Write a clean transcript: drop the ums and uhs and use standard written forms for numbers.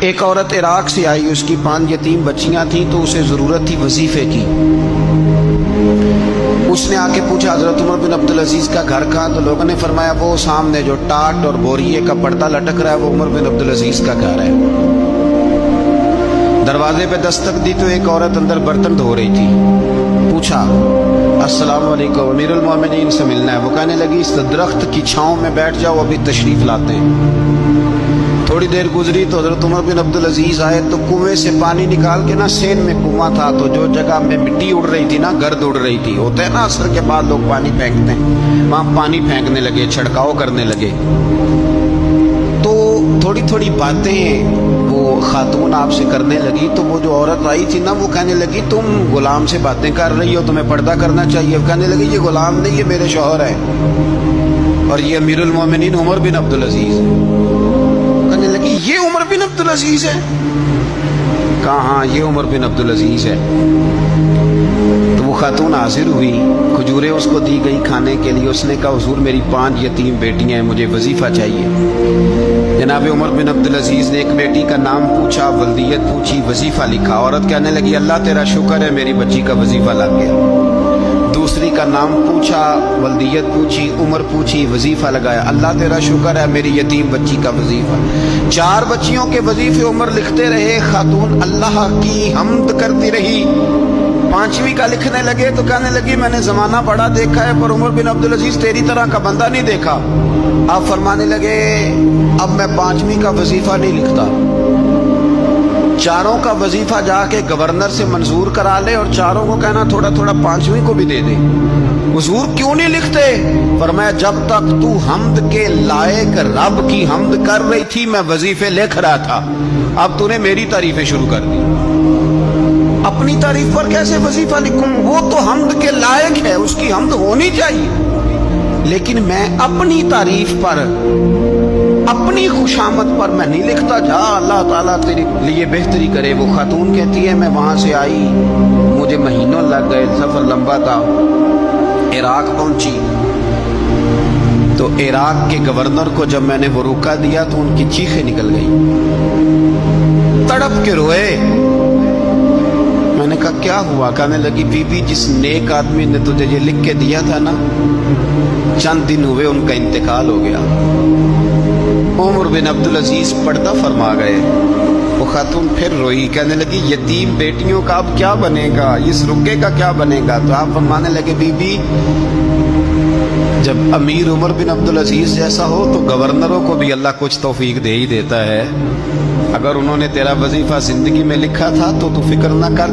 ایک عورت عراق سے آئی، اس کی 5 یتیم بچیاں تھیں تو اسے ضرورت تھی وظیفے کی۔ اس نے آ کے پوچھا حضرت عمر بن عبدالعزیز کا گھر کہاں؟ تو لوگوں نے فرمایا وہ سامنے جو ٹاٹ اور بوریے کا پردہ لٹک رہا ہے وہ عمر بن عبدالعزیز کا گھر ہے۔ دروازے پہ دستک دی تو ایک عورت اندر برتن دھو رہی تھی۔ پوچھا السلام علیکم، امیر المومنین سے ملنا ہے۔ وہ کہنے لگی اس درخت کی چھاؤں میں بیٹھ جاؤ، ابھی تشریف لاتے ہیں۔ تھوڑی دیر گزری تو حضرت عمر بن عبدالعزیز آئے تو کنویں سے پانی نکال کے سین میں کنواں تھا، تو جو جگہ میں مٹی اڑ رہی تھی گرد اڑ رہی تھی، ہوتا ہے عصر کے بعد لوگ پانی پھینکتے ہیں، وہاں پانی پھینکنے لگے، چھڑکاؤ کرنے لگے۔ تو تھوڑی تھوڑی باتیں وہ خاتون آپ سے کرنے لگی، تو وہ جو عورت آئی تھی وہ کہنے لگی تم غلام سے باتیں کر رہی ہو، تمہیں پردہ کرنا چاہیے۔ کہنے لگی یہ غلام نہیں، یہ میرے شوہر ہے اور یہ امیر المومنین عمر بن عبدالعزیز ہے۔ کہنے لگی یہ عمر بن عبدالعزیز ہے؟ کہا ہاں یہ عمر بن عبدالعزیز ہے۔ تو وہ خاتون حاضر ہوئی، کھجوریں اس کو دی گئی کھانے کے لیے۔ اس نے کہا حضور میری 5 یتیم بیٹیاں ہیں، مجھے وظیفہ چاہیے۔ جناب عمر بن عبدالعزیز نے ایک بیٹی کا نام پوچھا، ولدیت پوچھی، وظیفہ لکھا۔ عورت کہنے لگی اللہ تیرا شکر ہے میری بچی کا وظیفہ لگ گیا۔ دوسری کا نام پوچھا، ولدیت پوچھی، عمر پوچھی، وظیفہ لگایا، اللہ تیرا شکر ہے میری یتیم بچی کا وظیفہ۔ 4 بچیوں کے وظیفے عمر لکھتے رہے، خاتون اللہ کی حمد کرتی رہی۔ 5ویں کا لکھنے لگے تو کہنے لگی میں نے زمانہ بڑا دیکھا ہے پر عمر بن عبدالعزیز تیری طرح کا بندہ نہیں دیکھا۔ آپ فرمانے لگے اب میں 5ویں کا وظیفہ نہیں لکھتا، 4 کا وظیفہ جا کے گورنر سے منظور کرا لے اور 4 کو کہنا تھوڑا تھوڑا 5ویں کو بھی دے دے۔ حضور کیوں نہیں لکھتے؟ فرمایا جب تک تو حمد کے لائق رب کی حمد کر رہی تھی میں وظیفے لکھ رہا تھا، اب تو نے میری تعریفیں شروع کر دی۔ اپنی تعریف پر کیسے وظیفہ لکھوں؟ وہ تو حمد کے لائق ہے، اس کی حمد ہونی چاہیے، لیکن میں اپنی تعریف پر، اپنی خوشامد پر میں نہیں لکھتا۔ جا اللہ تعالیٰ تیرے لیے بہتری کرے۔ وہ خاتون کہتی ہے میں وہاں سے آئی، مجھے مہینوں لگ گئے، سفر لمبا تھا، عراق پہنچی تو عراق کے گورنر کو جب میں نے وہ روکا دیا تو ان کی چیخیں نکل گئی، تڑپ کے روئے۔ میں نے کہا کیا ہوا؟ کہنے لگی بی بی جس نیک آدمی نے تجھے یہ لکھ کے دیا تھا چند دن ہوئے ان کا انتقال ہو گیا۔ عمر بن عبدالعزیز پردہ فرما گئے۔ وہ خاتون پھر روئی، کہنے لگی یتیم بیٹیوں کا اب کیا بنے گا، اس رکے کا کیا بنے گا؟ تو آپ فرمانے لگے بی بی جب امیر عمر بن عبدالعزیز جیسا ہو تو گورنروں کو بھی اللہ کچھ توفیق دے ہی دیتا ہے۔ اگر انہوں نے تیرا وظیفہ زندگی میں لکھا تھا تو فکر نہ کر۔